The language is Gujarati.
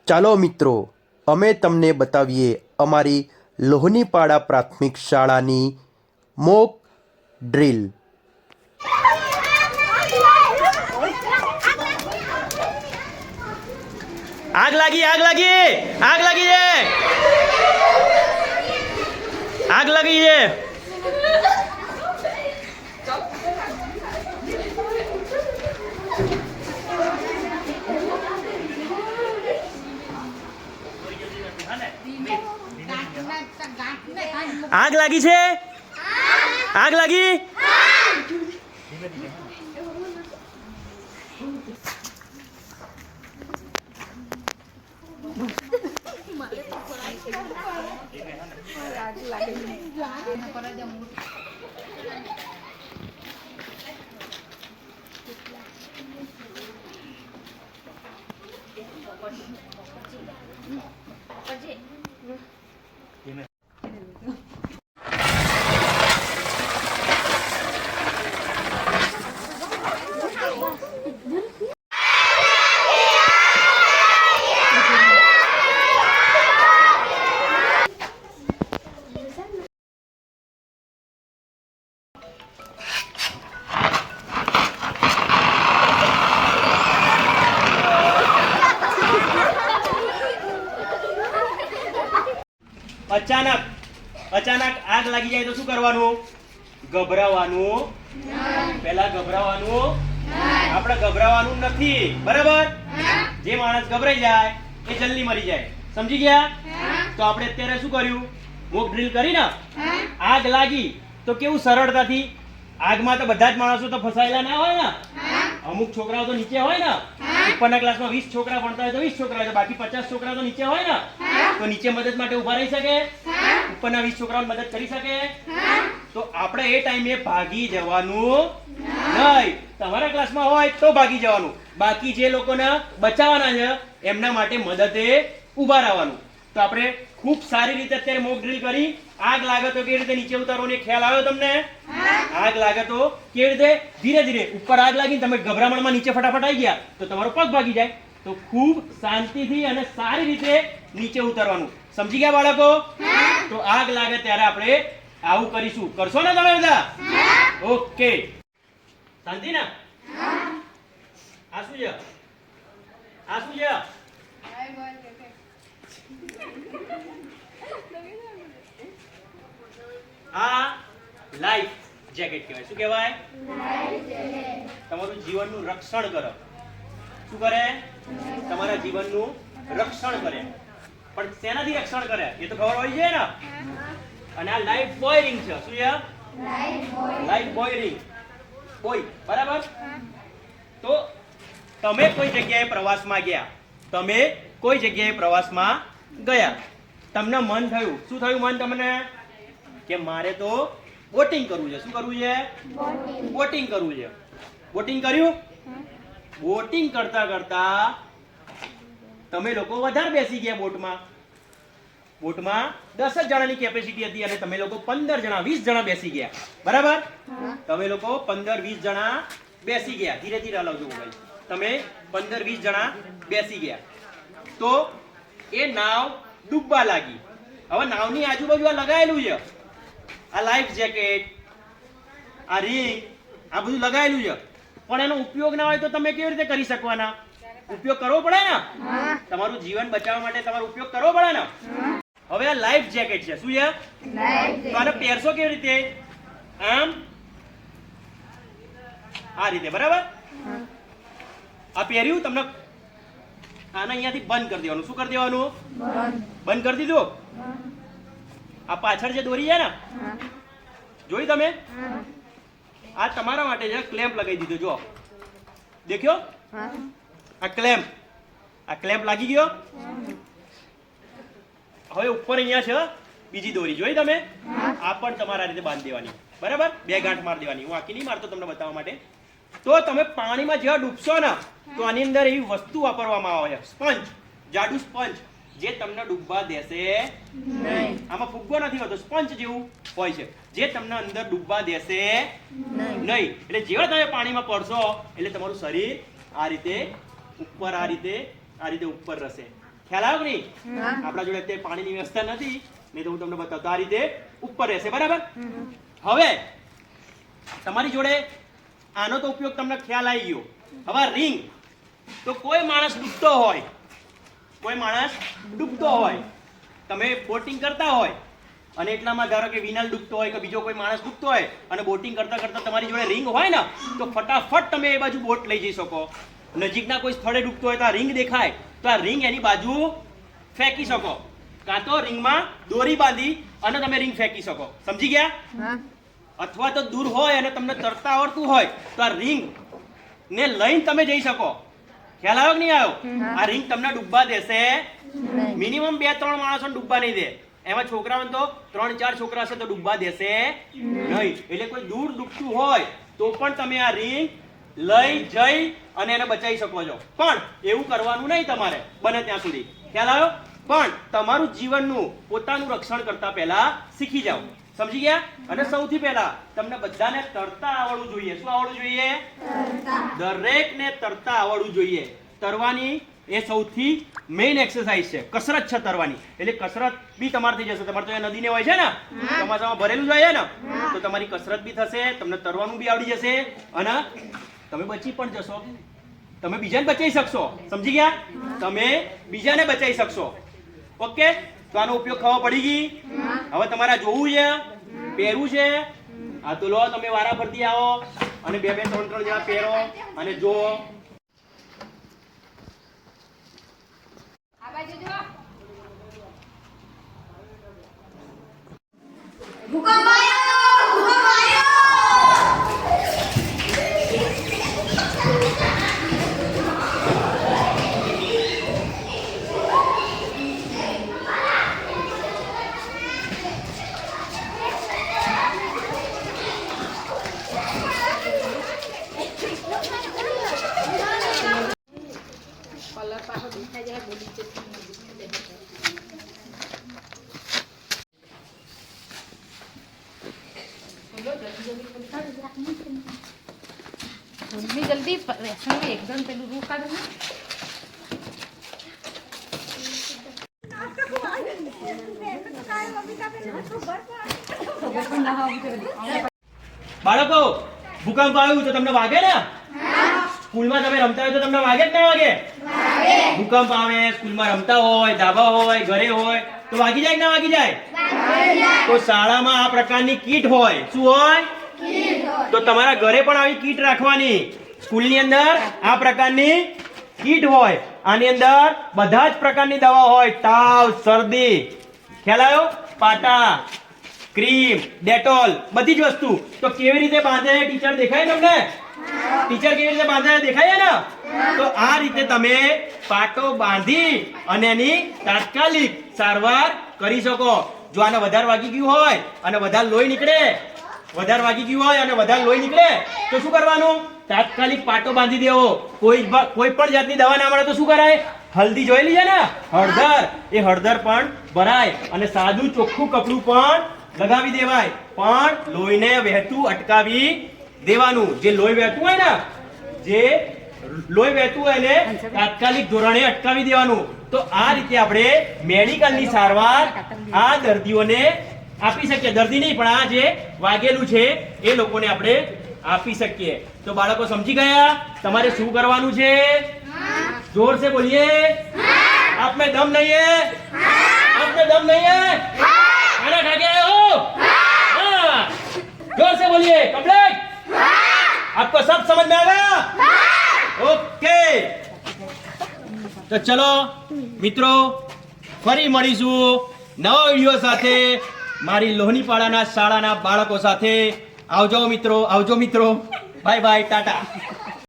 ચાલો મિત્રો, અમે તમને બતાવીએ અમારી લોહનીપાડા પ્રાથમિક શાળાની મોક ડ્રીલ. આગ લાગી આગ લાગી આગ લાગી છે આગ લાગી છે આગ લાગી છે આગ લાગી અચાનક આગ લાગી જાય તો શું કરવાનું? ગભરાવાનું પહેલા ગભરાવાનું આપણે ગભરાવાનું નથી, બરાબર? જે માણસ ગભરાઈ જાય એ જલ્દી મરી જાય, સમજી ગયા? તો આપણે અત્યારે શું કર્યું? મોક ડ્રીલ કરી ને. આગ લાગી તો કેવું સરળતાથી, આગમાં તો બધા જ માણસો તો ફસાયેલા ના હોય ને, અમુક છોકરાઓ તો નીચે હોય ને. ઉપરના ક્લાસમાં 20 છોકરા ભણતા હોય તો 20 છોકરા હોય, બાકી 50 છોકરા તો નીચે હોય ને. તો નીચે મદદ માટે ઉભા રહી શકે, ઉપરના 20 છોકરાઓને મદદ કરી શકે. તો આપણે એ ટાઈમે ભાગી જવાનું નહીં. તમારા ક્લાસમાં હોય તો ભાગી જવાનું, બાકી જે લોકોને બચાવવાના છે એમના માટે મદદે ઉભા રહેવાનું. તો આપણે ખૂબ સારી રીતે અત્યારે મોક ડ્રીલ કરી. આગ લાગે તો કેવી રીતે નીચે ઉતારવાનો ખ્યાલ આવ્યો તમને? આગ લાગે તો કેવી રીતે ધીરે ધીરે ઉપર આગ લાગીને તમે ગભરામણમાં નીચે ફટાફટ આવી ગયા તો તમારો પગ ભાગી જાય. તો ખૂબ શાંતિથી અને સારી રીતે નીચે ઉતારવાનું, સમજી ગયા બાળકો? તો આગ લાગે ત્યારે આપણે આવું કરીશું. કરશો ને તમે બધા? ઓકે, શાંતિ ને? આ શું છે? આ શું છે? આ લાઈફ જેકેટ કહેવાય. શું કહેવાય? તમારું જીવનનું રક્ષણ કરે. શું કરે? તમારા જીવનનું રક્ષણ કરે. પણ શેનાથી રક્ષણ કરે એ તો ખબર હોય છે ને. અને આ લાઈફ બોયરિંગ છે. શું છે? લાઈફ બોયરિંગ. બોય, બરાબર? તો તમે કોઈ જગ્યાએ પ્રવાસમાં ગયા, તમે કોઈ જગ્યાએ પ્રવાસમાં ગયા, તમને મન થયું. શું થયું મન તમને? કે મારે તો બોટિંગ કરવું છે. શું કરવું છે? બોટિંગ કરવું છે. બોટિંગ કર્યું. બોટિંગ કરતા કરતા તમે લોકો વધારે બેસી ગયા બોટમાં. બોટમાં 10 જ જણાની કેપેસિટી હતી અને તમે લોકો 15 જણા 20 જણા બેસી ગયા, બરાબર? તમે લોકો 15-20 જણા બેસી ગયા. ધીરે ધીરે હલાવજો ભાઈ. તમે 15-20 જણા બેસી ગયા તો એ નાવ ડૂબવા લાગી. હવે નાવની આજુબાજુ આ લગાયેલું છે, આ લાઈફ જેકેટ, આ રિંગ, આ બધું લગાયેલું છે. પણ એનો ઉપયોગ ના હોય તો તમે કેવી રીતે કરી શકવાના? ઉપયોગ કરવો પડે ને. તમારું જીવન બચાવવા માટે તમારો ઉપયોગ કરવો પડે ને. હવે આ લાઈફ જેકેટ છે. શું છે? તો આને પહેરશો કેવી રીતે? આમ, આ રીતે, બરાબર? આ પહેર્યું, તમને આને અહીંયાથી બંધ કરી દેવાનું. શું કરી દેવાનું? બંધ કરી દીધું. આ પાછળ જે દોરી છે ને, જોઈ તમે? આ તમારા માટે છે. ક્લેમ્પ લગાવી દીધો. જો દેખ્યો? આ ક્લેમ્પ, આ ક્લેમ્પ લાગી ગયો. હવે ઉપર અહીંયા છે બીજી દોરી. જોઈ તમે? આ પણ તમારા રીતે બાંધી દેવાની, બરાબર? 2 ગાંઠ મારી દેવાની. હું આખી નહીં મારતો તમને બતાવવા માટે. તો તમે પાણીમાં જ્યાં ડૂબશો ને તો આની અંદર એવી વસ્તુ વાપરવામાં આવે છે, સ્પંજ, જાડુ સ્પંજ, જે તમને ડૂબવા દેશે નહીં. આમાં ફુગ્ગો નથી હોતો, સ્પંજ જેવું હોય છે જે તમને અંદર ડૂબવા દેશે નહીં. એટલે જેવા તમે પાણીમાં પડશો એટલે તમારું શરીર આ રીતે ઉપર ઉપર રહેશે. ખ્યાલ આવ્યો કે નહીં? આપણા જોડે અત્યારે પાણીની વ્યવસ્થા નથી, નહીં તો હું તમને બતાવતો. આ રીતે ઉપર રહેશે, બરાબર? હવે તમારી જોડે આનો તો ઉપયોગ તમને ખ્યાલ આવી ગયો. હવે રિંગ તો કોઈ માણસ ડૂબતો હોય, તમે બોટિંગ કરતા હોય અને એટલામાં ધારો કે વિનલ ડૂબતો હોય કે બીજો કોઈ માણસ ડૂબતો હોય અને બોટિંગ કરતા કરતા તમારી જોડે રિંગ હોય ને, તો ફટાફટ તમે એ બાજુ બોટ લઈ જઈ શકો. નજીકના કોઈ સ્થળે ડૂબતો હોય તો આ રિંગ દેખાય તો આ રિંગ એની બાજુ ફેંકી શકો, કાં તો રિંગમાં દોરી બાંધી અને તમે રિંગ ફેંકી શકો. સમજી ગયા? અથવા તો દૂર હોય અને તમને તરતા આવડતું હોય તો આ રિંગ ને લઈને તમે જઈ શકો. ખ્યાલ આવ્યો કે નહીં આવ્યો? આ રિંગ તમને ડૂબવા દેશે મિનિમમ 2-3 માણસોને ડૂબવા નહીં દે. એમાં છોકરાઓને તો 3-4 છોકરા હશે તો ડૂબવા દેશે નહીં. એટલે કોઈ દૂર ડૂબતું હોય તો પણ તમે આ રિંગ લઈ જઈ અને એને બચાવી શકો છો. પણ એવું કરવાનું નહીં તમારે બને ત્યાં સુધી. ખ્યાલ આવ્યો? પણ તમારું જીવનનું પોતાનું રક્ષણ કરતા પહેલા શીખી જાઓ. સમજી ગયા? અને સૌથી પહેલા તમને બધાને તરતા આવડવું જોઈએ. શું આવડવું જોઈએ? દરેકને તરતા આવડવું જોઈએ. તરવાની એ સૌથી મેઇન એક્સરસાઇઝ છે, કસરત છે તરવાની. એટલે કસરત બી તમારથી જશે. તમારે તો એ નદીને હોય છે ને, ચોમાસામાં ભરેલું જાય ને, તો તમારી કસરત બી થશે, તમને તરવાનું બી આવડી જશે અને તમે બચી પણ જશો. તમે બીજાને બચાવી શકશો. સમજી ગયા? તમે બીજાને બચાવી શકશો. ઓકે? તો આનો ઉપયોગ ખબર પડી ગઈ? હવે તમારે જોવું છે, પહેરવું છે. આ તો લો, તમે વારા ફરતી આવો અને 2-3 જણા પહેરો અને જુઓ. જલ્દી રેશન એકદમ પેલું રૂ કાઢે ને. બાળકો, ભૂકંપ આવ્યું તો તમને વાગે ને? સ્કૂલમાં તમે રમતા હોય તો તમને વાગે જ ના વાગે? ભૂકંપ આવે, સ્કૂલમાં રમતા હોય, ધાબા હોય, ઘરે હોય તો વાગી જાય કે ના વાગી જાય? તો શાળામાં આ પ્રકારની કીટ હોય. શું હોય? તો તમારા ઘરે પણ આવી કીટ રાખવાની. સ્કૂલની અંદર આ પ્રકારની કીટ હોય. આની અંદર બધા જ પ્રકારની દવા હોય. તાવ, શરદી, ખ્યાલ આવ્યો? પાટા, ક્રીમ, ડેટોલ, બધી જ વસ્તુ. તો કેવી રીતે બાંધે ટીચર દેખાય તમને? ટીચર કેવી રીતે બાંધે દેખાય ને? તો આ રીતે તમે પાટો બાંધી અને એની તાત્કાલિક સારવાર કરી શકો. જો આને વધારે વાગી ગયું હોય અને વધારે લોહી નીકળે, તો શું કરવાનું? તાત્કાલિક પાટો બાંધી દેવો. કોઈ પણ જાતની દવા ના મળે તો શું કરાય? હલ્દી જોયેલી છે ને, હળદર, એ હળદર પણ ભરાય અને સાદું ચોખ્ખું કપડું પણ લગાવી દેવાય. પણ લોહીને વહેતું અટકાવી દેવાનું. જે લોહી વહેતું હોય એને તાત્કાલિક ધોરણે અટકાવી દેવાનું. તો આ રીતે આપણે મેડિકલની સારવાર આ દર્દીઓને આપી શકીએ. દર્દી નહીં, પણ આ જે વાગેલું છે એ લોકોને આપણે આપી શકીએ. તો બાળકો સમજી ગયા તમારે શું કરવાનું છે? जोर से बोलिए. आप में दम नहीं है? आप में दम नहीं है? खाना खा के आए हो? हाँ. जोर से बोलिए. कम्प्लीट. आपको सब समझ में आ गया? ओके. तो चलो મિત્રો, ફરી મળીશું નવા વિડીયો સાથે, મારી લોહનીપાડાના શાળાના બાળકો સાથે. આવજો મિત્રો. Bye bye, Tata.